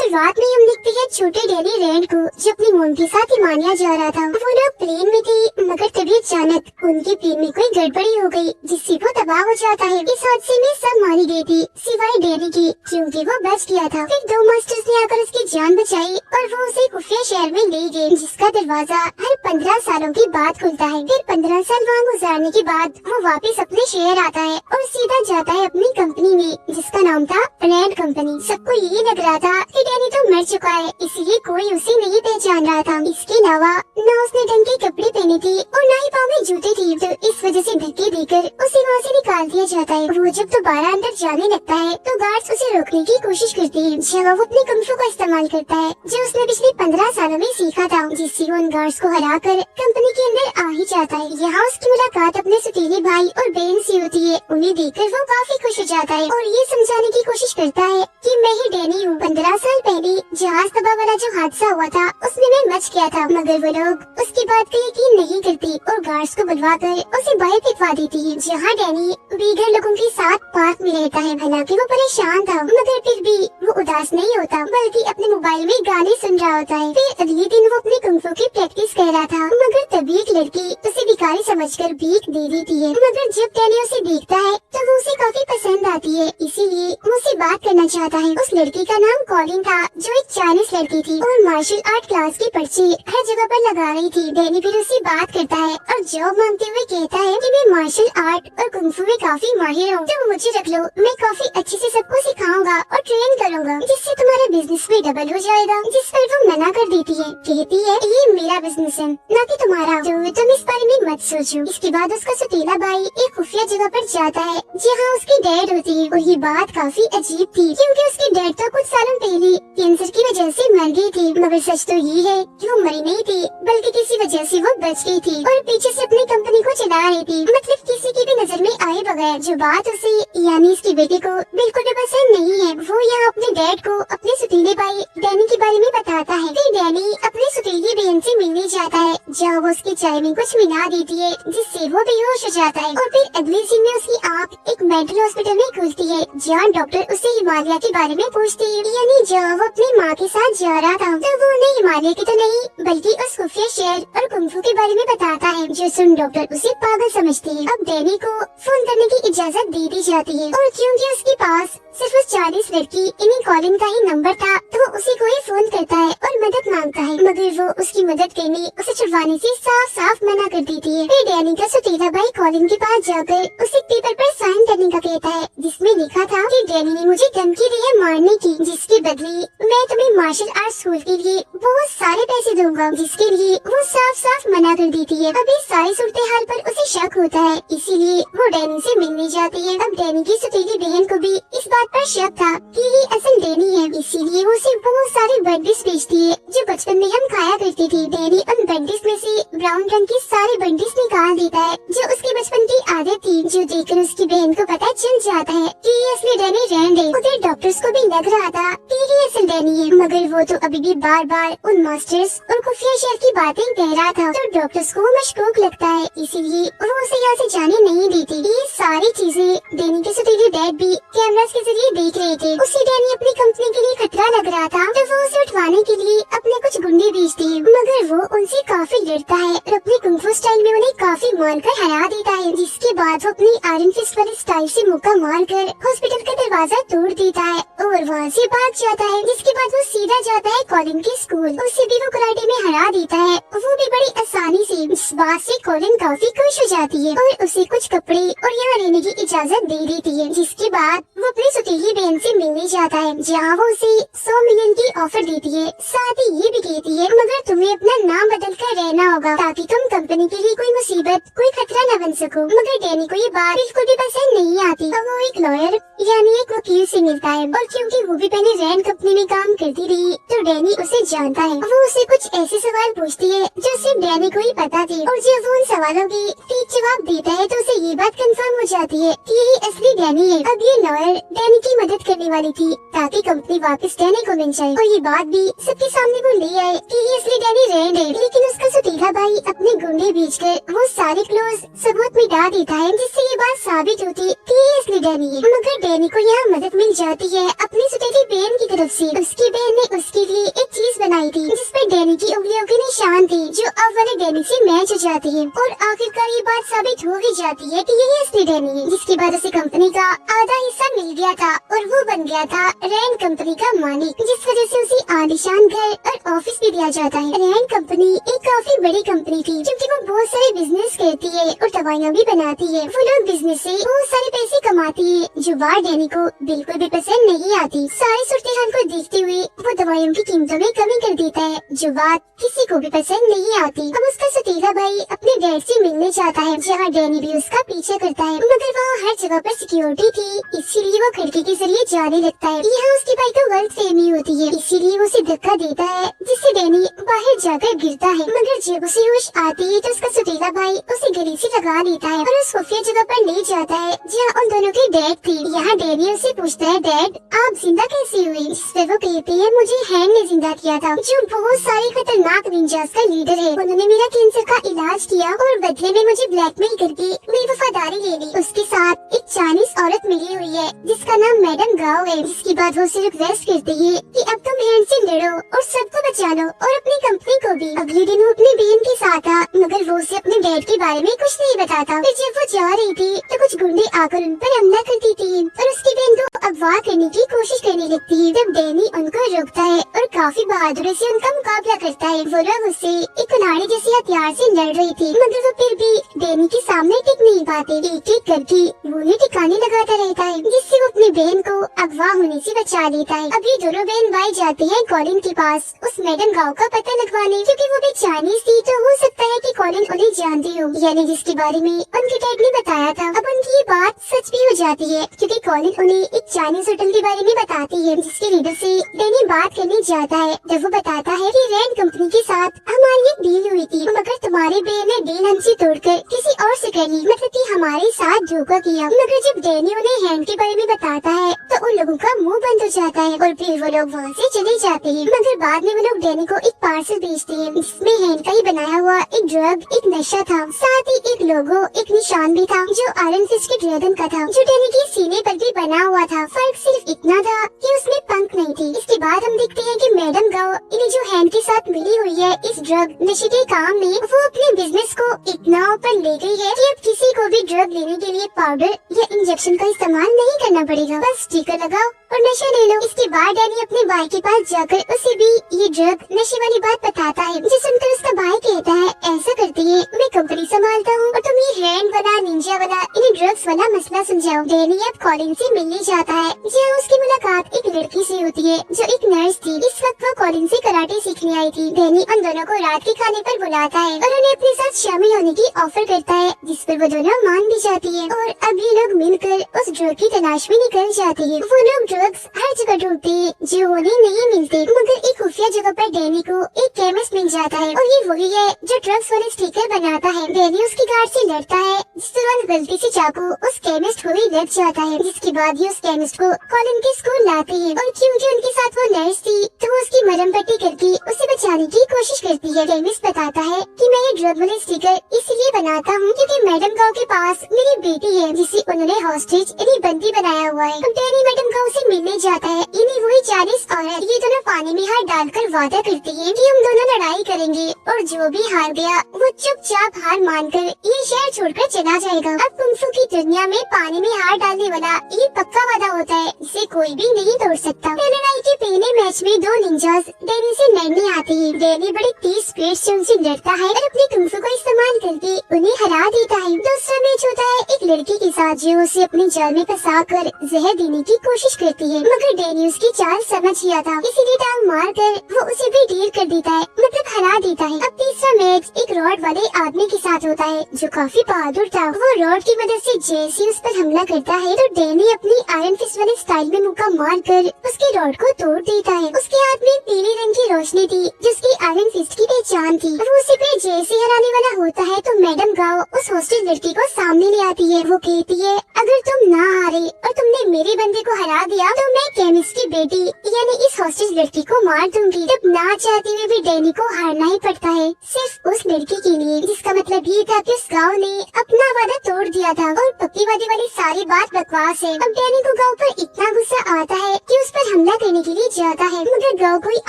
शुरुआत में हम देखते हैं छोटे डैनी रैंड को, जो अपनी मोम के साथ हिमालय जा रहा था। वो लोग प्लेन में थे, मगर तभी अचानक उनके प्लेन में कोई गड़बड़ी हो गई, जिससे वो तबाह हो जाता है। इस हादसे में सब मारी गई थी, सिवाय डैनी की, क्योंकि वो बच गया था। फिर दो मास्टर्स ने आकर उसकी जान बचाई और वो उसे खुफिया शहर में ले गए, जिसका दरवाजा हर 15 सालों के बाद खुलता है। फिर 15 साल वहाँ गुजारने के बाद वो वापस अपने शहर आता है और सीधा जाता है अपनी कंपनी में, जिसका नाम था रैंड कंपनी। सबको यही लग रहा था कि डैनी तो मर चुका है, इसलिए कोई उसे नहीं पहचान रहा था। इसके अलावा न उसने ढंग के कपड़े पहने थे और न ही पाँव में जूते थे, तो इस वजह से धक्के देकर उसे वहाँ से निकाल दिया जाता है। वो जब दोबारा अंदर जाने लगता है तो गार्ड्स उसे रोकने की कोशिश करते हैं, जब वो अपने कुंग फू का इस्तेमाल करता है, जो उसने पिछले 15 सालों में सीखा था, जिससे वो उन गार्ड्स को हराकर कंपनी के अंदर आ ही जाता है। यहाँ उसकी मुलाकात अपने सौतेले भाई और बहन से होती है। उन्हें देखकर वो काफी खुश हो जाता है और ये समझाने की कोशिश करता है कि मैं ही डैनी हूँ। 15 साल पहले जहाज तबाह वाला जो हादसा हुआ था, उसमें मैं बच गया था, मगर वो लोग उसकी बात का यकीन नहीं करते और गार्ड्स को बुलवा कर उसे बाहर फेंकवा देती है, जहाँ डैनी बेघर लोगों के साथ पार्क में रहता है। हालांकि वो परेशान था, मगर फिर भी वो उदास नहीं होता, बल्कि अपने मोबाइल में गाने सुन रहा होता है। फिर अगले दिन वो अपने कुंग फू की प्रैक्टिस कर रहा था, मगर तभी एक लड़की उसे भिखारी समझकर भीख दे देती है। मगर जब डैनी उसे देखता है तो वो उसे काफी पसंद आती है, इसीलिए वो उससे बात करना चाहता है। उस लड़की का नाम कॉलिन था, जो एक चाइनीज लड़की थी और मार्शल आर्ट क्लास के पर्चे हर जगह पर लगा रही थी। डैनी फिर उससे बात करता है और जॉब मांगते हुए कहता है कि मैं मार्शल आर्ट और कुंग फू में काफी माहिर हूँ, तो मुझे रख लो, मैं काफी अच्छे से सबको सिखाऊंगा और ट्रेन करूंगा, जिससे तुम्हारा बिजनेस भी डबल हो जाएगा। जिस पर वो मना कर देती है, कहती है ये मेरा बिजनेस है, न कि तुम्हारा, तो तुम इस बारे में मत सोचो। इसके बाद उसका सौतेला भाई एक खुफिया जगह पर जाता है, जहाँ उसकी डैड होती है, और ये बात काफी अजीब थी, क्योंकि उसके डैड तो कुछ सालों पहले कैंसर की वजह से मर गई थी। मगर सच तो ये है कि वो मरी नहीं थी, बल्कि किसी वजह से वो बच गई थी और पीछे से अपनी कंपनी को चला रही थी, मतलब किसी की भी नजर में आए बगैर। जो बात उसे यानी इसके बेटे को बिल्कुल भी पसंद नहीं है। वो यहाँ अपने डैड को अपने सौतेले भाई डैनी के बारे में बताता है। फिर डैनी अपनी सौतेली बहन से मिलने जाता है, जहाँ वो उसकी चाय में कुछ मिला देती है, जिससे वो बेहोश हो जाता है। और फिर अगले सीन में उसकी आँख एक मेंटल हॉस्पिटल में खुलती है, जहाँ डॉक्टर उससे हिमालय के बारे में पूछते हैं, यानी जब वो अपनी माँ के साथ जा रहा था, तो वो उन्हें हिमालय की तो नहीं, बल्कि उस खुफिया शहर और कुंग फू के बारे में बताता है, जो सुन डॉक्टर उसे पागल समझते हैं। अब डैनी को फोन करने की इजाजत दे दी जाती है, और क्योंकि उसके पास सिर्फ उस चाइनीज लड़की इन्हीं कॉलिन का ही नंबर था, तो उसी को ही फोन करता है और मदद मांगता है, मगर वो उसकी मदद करने, उसे छुड़वाने से साफ साफ मना कर देती है। फिर डैनी का सौतेला भाई कॉलिन के पास जाकर उसे पेपर पर साइन करने का कहता है, जिसमें लिखा था कि डैनी ने मुझे धमकी दी है मारने की, जिसके बदले मैं तुम्हें मार्शल आर्ट स्कूल के लिए बहुत सारे पैसे दूंगा, जिसके लिए वो साफ साफ मना कर देती है। अब इस सारी सूरत हाल पर उसे शक होता है, इसीलिए वो डैनी से मिलने जाती है। अब डैनी की सौतेली बहन को भी इस बात पर शक था कि ये असल डैनी है, इसीलिए वो उसे बहुत सारे बंडिस बेचती है, जो बचपन में हम खाया करते थे। डैनी उन बंडिस में से ब्राउन रंग के सारे बंडिस निकाल देता है, जो उसके बचपन की आदत थी, जो देखकर उसकी बहन को पता चल जाता है कि ये असली डैनी रैंड है। उधर डॉक्टर्स को भी लग रहा था कि ये असल डैनी है, मगर वो तो अभी भी बार बार उन मास्टर्स और खुफिया शहर की बातें कह रहा था, तो डॉक्टर्स को मशकूक लगता है, इसीलिए वो उसे यहाँ से जाने नहीं देती। ये सारी चीजें डैनी के सौतेले डैड भी कैमरास के जरिए देख रहे थे। उसे डैनी अपनी कंपनी के लिए खतरा लग रहा था, तो वो उसे उठवाने के लिए अपने कुछ गुंडे भेजते हैं, मगर वो उनसे काफी लड़ता है और अपने कुंग फू स्टाइल में उन्हें काफी मारकर हरा देता है। जिसके बाद वो अपनी आयरन फिस्ट वाली स्टाइल से मुक्का मारकर हॉस्पिटल का दरवाजा तोड़ देता है और वहाँ से भाग जाता है। जिसके बाद वो सीधा जाता है कॉलिन के स्कूल, उसे भी वो कराटे में हरा देता है, वो भी बड़ी आसानी से। इस बात से कॉलिन काफी खुश हो जाती है और उसे कुछ कपड़े और यहाँ रहने की इजाजत दे देती है। जिसके बाद वो अपनी सौतेली बहन से मिलने जाता है, जहाँ वो उसे 100 मिलियन की ऑफर देती है, साथ ही ये भी कहती है, मगर तुम्हें अपना नाम बदल कर रहना होगा, ताकि तुम कंपनी के लिए कोई मुसीबत, कोई खतरा न बन सको। मगर डैनी को ये बात बिल्कुल भी पसंद नहीं आती, और वो एक लॉयर यानी एक वकील से मिलता है, और क्योंकि वो भी पहले रैंड कंपनी में काम करती रही, तो डैनी उसे जानता है। वो उसे कुछ ऐसे सवाल पूछती है जो सिर्फ डैनी को ही पता थे, और जब वो उन सवालों के ठीक जवाब देता है, तो उसे ये बात कंफर्म हो जाती है कि यही असली डैनी है। अब ये लॉयर डैनी की मदद करने वाली थी, ताकि कंपनी वापस डैनी को मिल जाए, और ये बात भी सबके सामने वो ले आए कि ये असली डैनी रैंड है। लेकिन उसका सौतेला भाई अपने गुंडे भेजकर वो सारे क्लोज सबूत मिटा देता है, जिससे ये बात साबित होती कि ये असली डैनी है। मगर डैनी को यहाँ मदद मिल जाती है अपनी सौतेली बहन की तरफ से उसकी बहन ने उसके लिए एक चीज बनाई थी जिस पर डैनी की उंगलियों के निशान थे जो अब वाले डैनी से मैच हो जाती है। और आखिरकार ये बात साबित हो ही जाती है कि यही असली डैनी है, जिसके बाद उसे कंपनी का आधा हिस्सा मिल गया था और वो बन गया था रैंड कंपनी का मालिक, जिस वजह से उसे आलीशान घर और ऑफिस भी दिया जाता है। रैंड कंपनी एक काफी बड़ी कंपनी थी क्योंकि वो बहुत सारे बिजनेस करती है और दवाइयाँ भी बनाती है। वो लोग बिजनेस से बहुत सारे पैसे कमाती है जो बार डैनी को बिल्कुल भी पसंद नहीं आती। सारी सूरत-ए-हाल को देखते हुए वो दवाइयों की कीमतों में कमी कर देता है जो बात किसी को भी पसंद नहीं आती। अब उसका सतीला भाई अपने डैड से मिलने जाता है जहाँ डैनी भी उसका पीछा करता है, मगर वहाँ हर जगह पर सिक्योरिटी थी इसीलिए वो खिड़की के जरिए जाने लगता है। यहाँ उसके भाई को गलतफहमी होती है इसीलिए वो उसे धक्का देता है जिससे डैनी बाहर जाकर गिरता है, मगर जब उसे होश आती है तो उसका सतीला भाई उसे गले से लगा लेता है और उस खुफिया जगह पर ले जाता है जहाँ उन दोनों के डैड थे। यहाँ डैनी उसे पूछता है, डैड आप जिंदा कैसे हुए? जिस पे वो कहती है, मुझे हैंग ने जिंदा किया था जो बहुत सारे खतरनाक निंजास का लीडर है। उन्होंने मेरा कैंसर का इलाज किया और बदले में मुझे ब्लैकमेल करके मेरी वफादारी ले ली। उसके साथ एक चाइनीज औरत मिली हुई है जिसका नाम मैडम गाओ है, जिसके बाद वो सिर्फ रिक्वेस्ट करती है कि अब तुम हैंग से लड़ो और सबको बचा लो और अपनी कंपनी को भी। अगले दिन वो अपनी बहन के साथ था मगर वो उसे अपने डैड के बारे में कुछ नहीं बताता। फिर जब वो जा रही थी तो कुछ गुंडे आकर उन पर हमला कर देती है और उसकी बहन को अगवा करने की कोशिश करने लगती है। तब डैनी उनको रोकता है और काफी बहादुरी से उनका मुकाबला करता है। वो लोग उससे एक कुल्हाड़ी जैसे हथियार से लड़ रही थी मगर वो फिर भी डैनी के सामने टिक नहीं पाते। एक एक करके वो उन्हें ठिकाने लगाता रहता है जिससे वो अपनी बहन को अगवा होने से बचा लेता है। अभी दोनों बहन भाई जाती है कॉलिन के पास उस मैडम गाँव का पता लगवाने, क्योंकि वो भी चाइनीज थी तो हो सकता है कि कॉलिन उन्हें जानती हो, यानी जिसके बारे में उनके डैड ने बताया था। अब उनकी ये बात सच भी हो जाती है क्योंकि कॉलिन उन्हें एक चाइनीज होटल के बारे में बताती है जिसके लीडर से डैनी बात करने जाता है। जब वो बताता है कि रैंड कंपनी के साथ हमारी एक डील हुई थी मगर तुम्हारे बहन ने डील हमसे तोड़कर किसी और से कर ली, मतलब कि हमारे साथ धोखा किया। मगर जब डैनी उन्हें हैंड के बारे में बताता है तो उन लोगों का मुंह बंद हो जाता है और फिर वो लोग वहाँ से चले जाते हैं। मगर बाद में वो लोग डैनी को एक पार्सल भेजते हैं जिसमें हैंड का ही बनाया हुआ एक ड्रग, एक नशा था, साथ ही एक लोगो, एक निशान भी था जो आयरन फिस्ट के ड्रैगन का था जो डैनी के सीने पर भी बना हुआ था। फर्क सिर्फ इतना था कि उसमें पंख नहीं थी। इसके बाद हम देखते हैं कि मैडम गाओ इन्हें जो हैंड के साथ मिली हुई है इस ड्रग नशे के काम में, वो अपने बिजनेस को इतना ऊपर ले गई है कि अब किसी को भी ड्रग लेने के लिए पाउडर या इंजेक्शन का इस्तेमाल नहीं करना पड़ेगा, बस टीका लगाओ और नशा ले लो। इसके बाद डैनी अपने भाई के पास जाकर उसे भी ये ड्रग नशे वाली बात बताता है, जिसे सुनकर उसका भाई कहता है, ऐसा करती है मैं कंपनी संभालता हूँ और तुम ये रैंड वाला, निंजा वाला, इन्हें ड्रग्स वाला मसला समझाओ। डैनी अब कॉलिन से मिलने जाता है जहाँ उसकी मुलाकात एक लड़की से होती है जो एक नर्स थी। इस वक्त वो कॉलिन से कराटे सीखने आई थी। डैनी उन दोनों को रात के खाने पर बुलाता है और उन्हें अपने साथ शामिल होने की ऑफर करता है जिस पर वो दोनों मान भी जाती है और अब ये लोग मिलकर उस ड्रग की तलाश में निकल जाते हैं। वो लोग ड्रग्स हर जगह ढूंढते हैं जो उन्हें नहीं मिलते, मगर एक खुफिया जगह पर डैनी को एक केमिस्ट मिल जाता है और ये वही है जो ड्रग्स वाले स्टिकर बनाता है। डैनी उसकी गार्ड से लड़ता है जिस तुरंत गलती से चाकू उस केमिस्ट को ही लग जाता है, जिसके बाद ये उस केमिस्ट को कॉलिन के स्कूल लाते हैं और क्योंकि उनके साथ वो नर्स थी तो वो उसकी मरहम पट्टी करके उसे बचाने की कोशिश करती है। केमिस्ट बताता है कि मैं ये ड्रग वाले स्टिकर इसलिए बनाता हूँ क्योंकि मैडम गाँव के पास मेरी बेटी है जिसे उन्होंने हॉस्टेज यानी बंदी बनाया हुआ है। डैनी मैडम गाँव से मिलने जाता है। इन्हें वही चाइनीज औरत ये दोनों पानी में हाथ डालकर वादा करती है कि हम दोनों लड़ाई करेंगे और जो भी हार गया वो चुपचाप हार मानकर ये शहर छोड़कर चला जाएगा। अब कुंफू की दुनिया में पानी में हाथ डालने वाला ये पक्का वादा होता है जिसे कोई भी नहीं तोड़ सकता। लड़ाई के पहले मैच में दो निंजास डैनी से लड़ने आते हैं। डैनी बड़े तेज स्पीड से उनसे लड़ता है और अपने कुंफू को इस्तेमाल करके उन्हें हरा देता है। दूसरा मैच होता है एक लड़की के साथ जो उसे अपने जाल में फंसा कर जहर देने की कोशिश करती है, मगर डैनी उसकी चाल समझ गया था इसीलिए टांग मार कर वो उसे भी ढील कर देता है, मतलब हरा देता है। अब तीसरा मैच एक रॉड वाले आदमी के साथ होता है जो काफी बहादुर था। वो रॉड की मदद से जैसे उस पर हमला करता है तो डैनी अपनी आयरन फिस्ट वाले स्टाइल में मुक्का मार कर उसके रॉड को तोड़ देता है। उसके हाथ में पीले रंग की रोशनी थी जिसकी आयरन फिस्ट की पहचान थी। वो उसे फिर जैसे हराने वाला होता है तो मैडम गाओ उस हॉस्टेज लड़की को सामने ले आती है। वो कहती है, अगर तुम ना हारे और तुमने मेरे बंदे को हरा दिया तो मैं केमिस्ट की बेटी या ने इस हॉस्टेज लड़की को मार दूंगी। तब ना चाहते हुए भी डैनी को हारना ही पड़ता है, सिर्फ उस लड़की के लिए, जिसका मतलब ये था कि उस गाँव ने अपना वादा तोड़ दिया था और पप्पीवादी वाली सारी बात बकवास है। अब डैनी को गाँव पर इतना गुस्सा आता है कि उस पर हमला करने के लिए जाता है, मगर गाँव कोई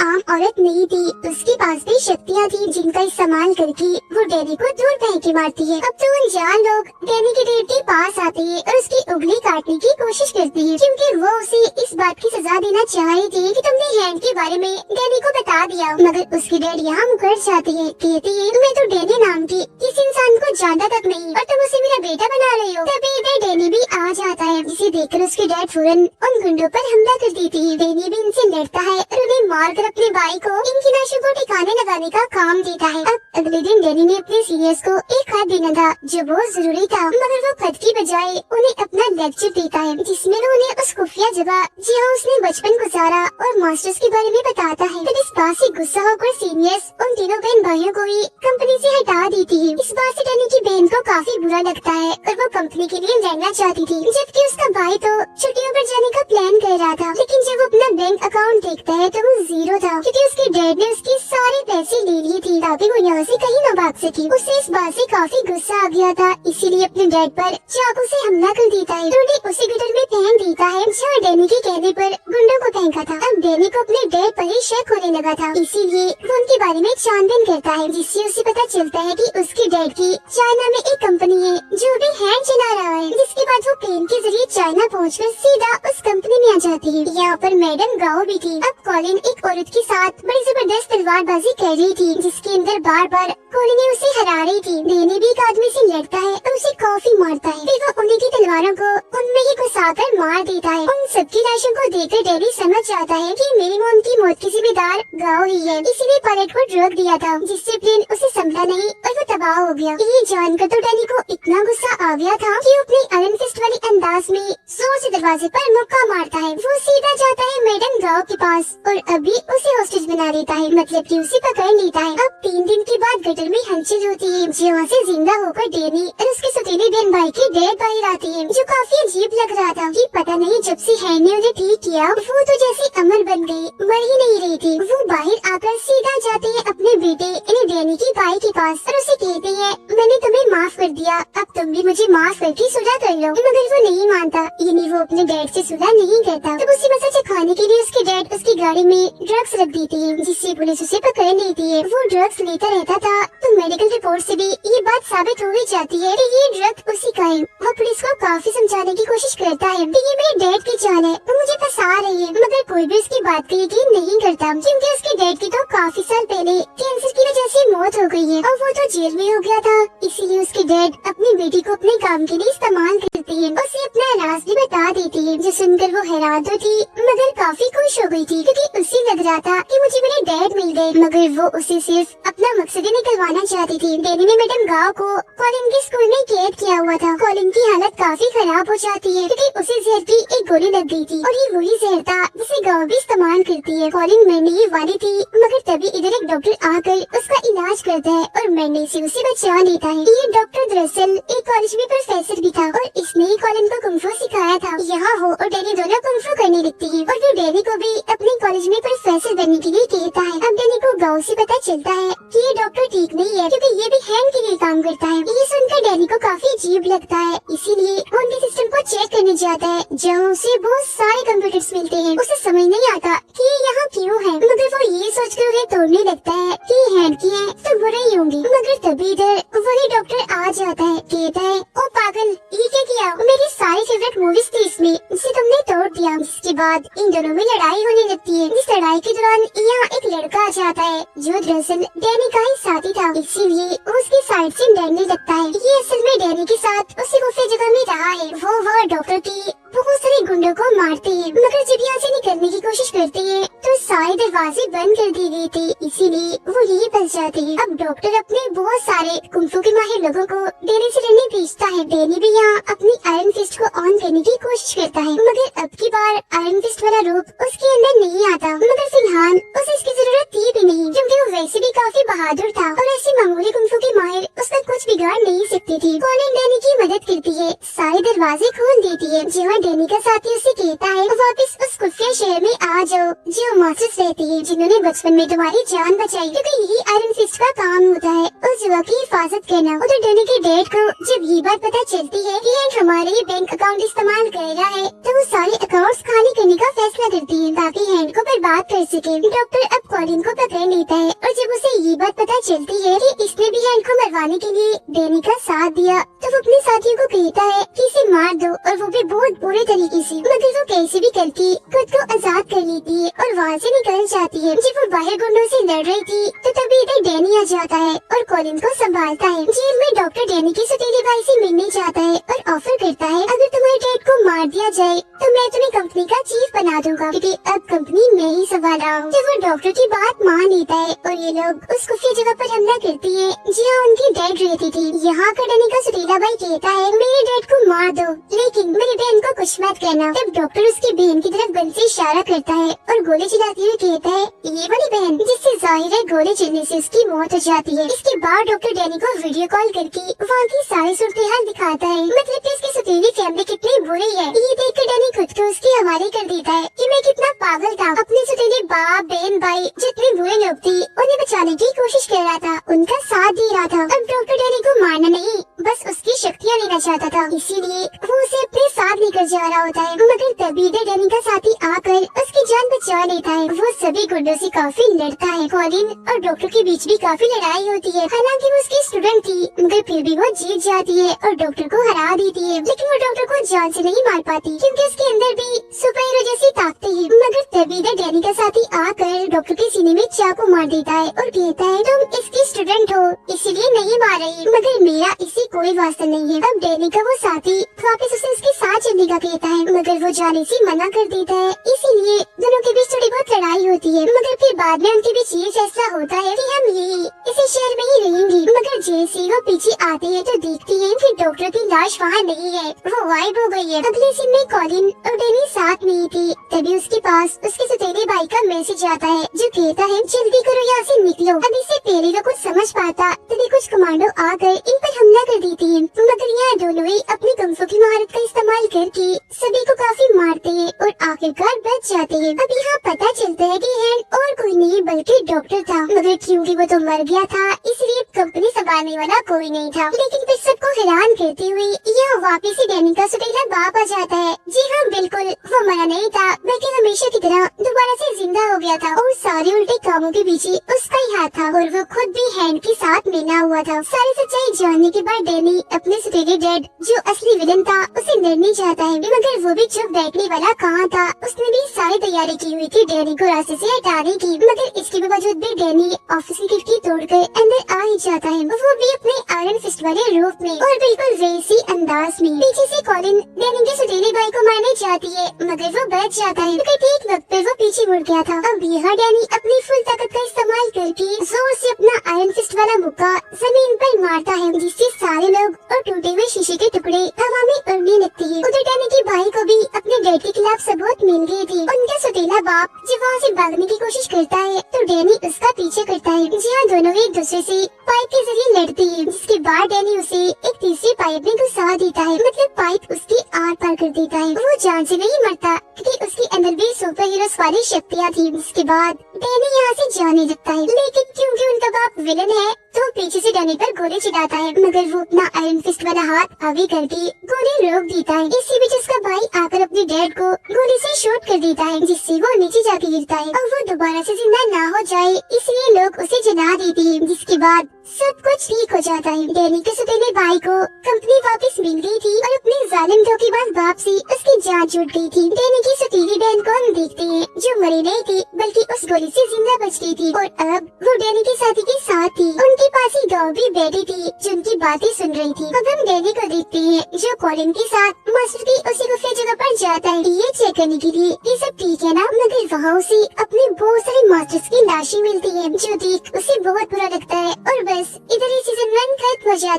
आम औरत नहीं थी, उसके पास भी शक्तियाँ थी जिनका इस्तेमाल करके वो डैनी को दूर फेंक के मारती है। अब तो अनजान लोग डैनी के डेड के पास आते हैं और उसकी उंगली काटने की कोशिश करती है, क्योंकि वो उसे इस बात की सजा देना चाह रही थी कि तुमने हैंड के बारे में डैनी को बता दिया। मगर उसके डैड यहाँ मुकर जाते हैं, कहते हैं तुम्हें तो डैनी नाम की किसी इंसान को जानता तक नहीं और तुम उसे मेरा बेटा बना रहे हो। तभी इधर डैनी भी आ जाता है, जिसे देखकर उसके डैड फौरन उन गुंडों पर हमला कर देती है। डैनी भी इनसे लड़ता है और उन्हें मारकर अपने भाई को इनकी लाशों को ठिकाने लगाने का काम देता है। अब अगले दिन डैनी ने अपने सीनियर्स को एक खत देना था जो बहुत जरूरी था, मगर वो खत की बजाय उन्हें अपना लेक्चर देता है, जिसमें वो उन्हें उस खुफिया जगह जहाँ उसने बचपन गुजारा और मास्टर्स के बारे में बताता है। तब इस बात से गुस्सा होकर सीनियर्स उन तीनों बहन भाइयों को ही कंपनी से हटा देती है। इस बात से डैनी की बहन को काफी बुरा लगता है और वो कंपनी के लिए लड़ना चाहती थी, जबकि उसका भाई तो छुट्टियों पर जाने का प्लान कर रहा था। लेकिन जब वो अपना बैंक अकाउंट देखता है तो वो जीरो था, क्योंकि उसके डैड ने उसके सारे पैसे ले लिए थे ताकि वो यहाँ से कहीं न भाग सके। उसे इस बात से काफी गुस्सा आ गया था, इसीलिए अपने डैड पर चाकू से हमला कर देता है। टोनी उसे गटर में फेंक देता है जहाँ डैनी के कहने पर गुंडों को फेंका था। अब डैनी को अपने डैड पर ही शक होने लगा था, इसीलिए वो उनके बारे में छानबीन करता है, जिससे उसे पता चलता है कि उसके डैड की चाइना में एक कंपनी है जो भी हैंड चला रहा है। जिसके बाद वो प्लेन के जरिए चाइना पहुँचकर सीधा उस कंपनी में आ जाती है। यहाँ पर मैडम गाओ भी थी। अब कॉलिन एक औरत के साथ बड़ी जबरदस्त तलवारबाजी कर रही थी, जिसके अंदर बार बार कॉलिन ने उसे हरा रही थी। डैनी भी एक आदमी से लड़ता है और उसे काफी मारता है, फिर वो उन्हीं की तलवारों को उनमें ही घुसाकर मार देता है। उन सबकी लाशों को देखकर डैनी समझ जाता है कि मेरी मॉम की मौत की जिम्मेदार गाँव ही है, इसीलिए पायलट को ड्रग दिया था, जिससे प्लेन उसे संभला नहीं और वो तबाह हो गया। ये जानकर तो डैनी को इतना गुस्सा आ गया था कि वो अपने आयरन फिस्ट वाली अंदाज में जोर से दरवाजे पर मुक्का मारता है। वो सीधा जाता है मैडम गाँव के पास और अभी उसे हॉस्टेज बना देता है, मतलब कि उसे पकड़ लेता है। अब 3 दिन के बाद गटर में हलचल होती है, जहाँ से जिंदा होकर डैनी और उसके सौतेले बहन भाई की डेड बाहर आती है, जो काफी अजीब लग रहा था कि पता नहीं जब से हैंड ने उन्हें ठीक किया वो तो जैसे अमर बन गई, मर ही नहीं रही थी। वो बाहर आकर सीधा जाते हैं अपने बेटे यानी डैनी की भाई के पास और उसे कहते हैं मैंने तुम्हें माफ कर दिया, अब तुम भी मुझे माफ करके सुलह कर लो। मगर वो नहीं मानता, यानी वो अपने डैड से सुलह नहीं करता। तब उसे मजा चखाने के लिए उसके डैड उसकी गाड़ी में ड्रग्स रख देती है, जिससे पुलिस उसे पकड़ लेती है। वो ड्रग्स लेता रहता था तो मेडिकल रिपोर्ट से भी ये बात साबित हो ही जाती है कि ये ड्रग उसी का है। वो पुलिस को काफी समझाने की कोशिश करता है कि ये मेरे डैड की जान है, वो मुझे फंसा रही है, मगर कोई भी उसकी बात का यकीन नहीं करता, क्योंकि उसके डैड की तो काफी साल पहले कैंसर की वजह से मौत हो गई है और वो तो जेल में हो गया था। इसीलिए उसके डैड अपनी बेटी को अपने काम के लिए इस्तेमाल करती है, उसे अपना राज भी बता देती है, जो सुनकर वो हैरान तो थी मगर काफी खुश हो गई थी, क्योंकि उसे लग रहा था कि मुझे मेरे डैड मिल गए, मगर वो उसे सिर्फ अपना मकसद ही निकलवाना चाहती थी। डैनी ने मैडम गाँव को कॉलिन के स्कूल में कैद किया हुआ था। कॉलिन की हालत काफी खराब हो जाती है, क्योंकि उसे जहर की एक गोली लग गई थी और ये वही जहर था जिसे गाँव भी इस्तेमाल करती है। कॉलिन मरने ही वाली थी, मगर तभी इधर एक डॉक्टर आकर उसका इलाज करता है और मरने से उसे बचा लेता है। ये डॉक्टर दरअसल एक कॉलेज में प्रोफेसर भी था और इसने ही कॉलिन को कुंफू सिखाया था। यहाँ हो और डैनी दोनों कुंफू करने लगती है और वो डैनी को भी अपने कॉलेज में प्रोफेसर बनने के लिए कहता है। अब डैनी को गाँव से पता चलता है कि ये डॉक्टर ठीक नहीं है, क्योंकि ये भी हैंड के लिए काम करता है। ये सुनकर डैनी को काफी अजीब लगता है, इसीलिए वो उनके सिस्टम को चेक करने जाता है, जहाँ उसे बहुत सारे कंप्यूटर्स मिलते हैं। उसे समझ नहीं आता कि ये यहाँ क्यों है, मगर वो ये सोचकर उन्हें तोड़ने लगता है कि हैंड की है तो बुरे ही होंगे। मगर तभी इधर वही डॉक्टर आ जाता है, कहता है ओ पागल ये क्या किया, मेरी सारी फेवरेट मूवीज थी इसमें, इसे तुमने तोड़ दिया। इसके बाद इन दोनों में लड़ाई होने लगती है। इस लड़ाई के दौरान यहाँ एक लड़का आ जाता है जो दरअसल डैनी का ही साथी था, इसीलिए उसकी साइड से डरने लगता है। ये असल में डैनी के साथ उसी खुफिया जगह में रहा है। वो डॉक्टर की बहुत सारे गुंडों को मारते हैं, मगर जब यहाँ से निकलने की कोशिश करते हैं तो सारे दरवाजे बंद कर दिए गए थे, इसीलिए वो यही फंस जाते हैं। अब डॉक्टर अपने बहुत सारे कुंफू के माहिर लोगों को डैनी से लड़ने भेजता है। डैनी भी यहाँ अपनी आयरन फिस्ट को ऑन करने की कोशिश करता है, मगर अब की बार आयरन फिस्ट वाला रूप उसके अंदर नहीं आता। मगर फिलहाल उसे इसकी जरूरत थी भी नहीं, क्योंकि वो वैसे भी काफी बहादुर था और ऐसे मामूली कुंफू के माहिर उसका कुछ बिगाड़ नहीं सकते थे। कॉलिन डैनी की उसकी मदद करती है, सारे दरवाजे खोल देती है। जहाँ डैनी का साथी उसे कहता है वापस उस खुफिया शहर में आ जाओ जो मॉन्स्टर्स रहती है जिन्होंने बचपन में तुम्हारी जान बचाई, क्योंकि यही आयरन फिस्ट का काम होता है, उस जगह की हिफाजत करना। उधर डैनी के डैड को जब ये बात पता चलती है कि हैंक हमारे ही बैंक अकाउंट इस्तेमाल कर रहा है, तो वो सारे अकाउंट्स खाली करने का फैसला करती है ताकि हैंक को बर्बाद कर सके। डॉक्टर अब कॉलिन को पकड़ लेता है और जब उसे ये बात पता चलती है कि इसने भी हैंक को मरवाने के लिए डैनी का साथ दिया, तो वो अपने साथियों को कहता है कि इसे मार दो, और वो भी बहुत बुरे तरीके से। मगर वो कैसे भी करके खुद को आजाद कर लेती है और वहाँ से निकल जाती है। जब वो बाहर गुंडों से लड़ रही थी तो तभी इधर डैनी आ जाता है और कॉलिन को संभालता है। जेल में डॉक्टर डैनी के सौतेले भाई से मिलने जाता है और ऑफर करता है अगर तुम्हारे डैड को मार दिया जाए तो मैं तुम्हें कंपनी का चीफ बना दूंगा, क्योंकि अब कंपनी मैं ही संभाल रहा हूँ। जब वो डॉक्टर की बात मान लेता है और ये लोग उस खुफिया जगह पर हमला करती है जहाँ उनकी डैड रहती थी। यहाँ का डैनी का सौतेला भाई कहता है मेरे डैड को मार दो लेकिन मेरी बहन को कुछ मत करना। तब डॉक्टर उसकी बहन की तरफ गन से इशारा करता है और गोली चलाते हुए कहता है ये वाली बहन, जिससे जाहिर है गोली चलने से उसकी मौत हो जाती है। इसके बाद डॉक्टर डैनी को वीडियो कॉल करके वहाँ की सारी सूरत हाल दिखाता है, मतलब कि उसकी सौतेली फैमिली कितनी बुरी है। ये देख कर डैनी खुद को उसके हवाले कर देता है कि मैं कितना पागल था, अपने सौतेले बाप बहन भाई जितने बुरे लोग थे उन्हें बचाने की कोशिश कर रहा था, उनका साथ दे रहा था। अब डॉक्टर डैनी को मारना नहीं बस उसकी शक्तियाँ लेना चाहता था, इसीलिए वो उसे अपने साथ लेकर जा रहा होता है। मगर तभी डैनी का साथी आकर उसकी जान बचा लेता है। वो सभी गुंडों से काफी लड़ता है। कॉलिन और डॉक्टर के बीच भी काफी लड़ाई होती है। हालांकि वो उसकी स्टूडेंट थी मगर फिर भी वो जीत जाती है और डॉक्टर को हरा देती है, लेकिन वो डॉक्टर को जान से नहीं मार पाती क्योंकि उसके अंदर भी सुपर हीरो जैसी ताकतें हैं। मगर तभी डैनी का साथी आकर डॉक्टर के सीने में चाकू मार देता है और कहता है तुम इसकी स्टूडेंट हो इसलिए नहीं मार रही, मगर मेरा इससे कोई वास्ता नहीं है। अब डैनी का वो साथी वापस उसे उसके साथ चलने का कहता है मगर वो जाने से मना कर देता है, इसीलिए दोनों के बीच थोड़ी बहुत लड़ाई होती है। मगर फिर बाद में उनके बीच ये फैसला होता है कि हम यही इसी शहर में ही रहेंगे। मगर जैसे वो पीछे आते हैं तो देखती है फिर डॉक्टर की लाश वहाँ नहीं है, वो गायब हो गई है। अगले सीन में कॉलिन और डैनी साथ नहीं थी, तभी उसके पास उसके सौतेले भाई का मैसेज आता है जो कहता है जल्दी करो यहाँ से निकलो। अब इससे पहले वो कुछ समझ पाता तभी कुछ कमांडो आकर इन पर हमला कर देती है, मगर यहाँ दोनों ही अपनी कुंफू की महारत का इस्तेमाल करके सभी को काफी मारते हैं और आखिरकार बच जाते हैं। अब यहाँ पता चलता है कि हैंक और कोई नहीं बल्कि डॉक्टर था, मगर क्योंकि वो तो मर गया था इसलिए कंपनी संभालने वाला कोई नहीं था। लेकिन फिर सबको हैरान करते हुए यहाँ वापिस ही डैनी का सौतेला बाप आ जाता है। जी हाँ बिल्कुल, वो मरा नहीं था बल्कि हमेशा की तरह दोबारा से जिंदा हो गया था और सारे उल्टे कामों के पीछे उसका ही हाथ था और वो खुद भी हैंक के साथ मिला हुआ था। सारी सच्चाई जानने के बाद डैनी अपने सौतेले डैड जो असली विलन था उसे लड़ने चाहता है, मगर वो भी चुप बैठने वाला कहाँ था। उसने भी सारी तैयारी की हुई थी डैनी को रास्ते से हटाने की, मगर इसके बावजूद भी डैनी ऑफिस की खिड़की तोड़कर अंदर आ ही जाता है, वो भी अपने आयरन फिस्ट वाले रूप में और बिल्कुल वैसी अंदाज में। पीछे से कॉलिन डैनी के सौतेले भाई को मारने चाहती है मगर वो बच जाता है, मगर ठीक वक्त पे वो पीछे मुड़ गया था। अब यहाँ डैनी अपनी फुल ताकत का इस्तेमाल करके जोर से अपना आयरन फिस्ट वाला मुक्का जमीन पर मारता है, जिससे सारे लोग और टूटे हुए शीशे के टुकड़े हवा में उड़ने लगते हैं। उधर डैनी के भाई को भी अपने डैड के खिलाफ सबूत मिल गए थे। उनका सौतेला बाप जब वहाँ से भागने की कोशिश करता है तो डैनी उसका पीछे करता है, जहाँ दोनों एक दूसरे से पाइप के जरिए लड़ते हैं, जिसके बाद डैनी उसे एक तीसरी पाइप में घुसा देता है, मतलब पाइप उसकी आर पार कर देता है। वो जान से नहीं मरता क्योंकि उसके अंदर भी सुपर हीरोज वाली शक्तियाँ थी। जिसके बाद डैनी यहाँ से जाने लगता है, लेकिन क्योंकि उनका बाप विलन है तो पीछे से डैनी पर गोली चलाता है, मगर वो अपना आयरन फिस्ट वाला हाथ आगे करके गोली रोक देता है। इसी बीच उसका भाई आकर अपने डैड को गोली से शूट कर देता है, जिससे वो नीचे जाके गिरता है और वो दोबारा से जिंदा ना हो जाए इसलिए लोग उसे जला देते हैं। जिसके बाद सब कुछ ठीक हो जाता है। डैनी के सौतेले भाई को कंपनी वापस मिल गई थी और अपने जालिम धोखेबाज बाप से उसकी जान छूट गई थी। डैनी की सौतेली बहन को हम देखते हैं जो मरी नहीं थी बल्कि उस गोली से जिंदा बच गई थी और अब वो डैनी के साथी के साथ थी। उनके पास ही गाँव भी बैठी थी जो उनकी बातें सुन रही थी। अब हम डैनी को देखते हैं जो कॉलिन के साथ मास्टर की उसी गुफा जगह पर जाता है ये चेक करने के लिए ये सब ठीक है ना, मगर वहाँ उसे अपने बहुत सारे मास्टर्स की लाशें मिलती है जो देख उसे बहुत बुरा लगता है। और बस इधर ही सीजन 1 खत्म हो जाता है।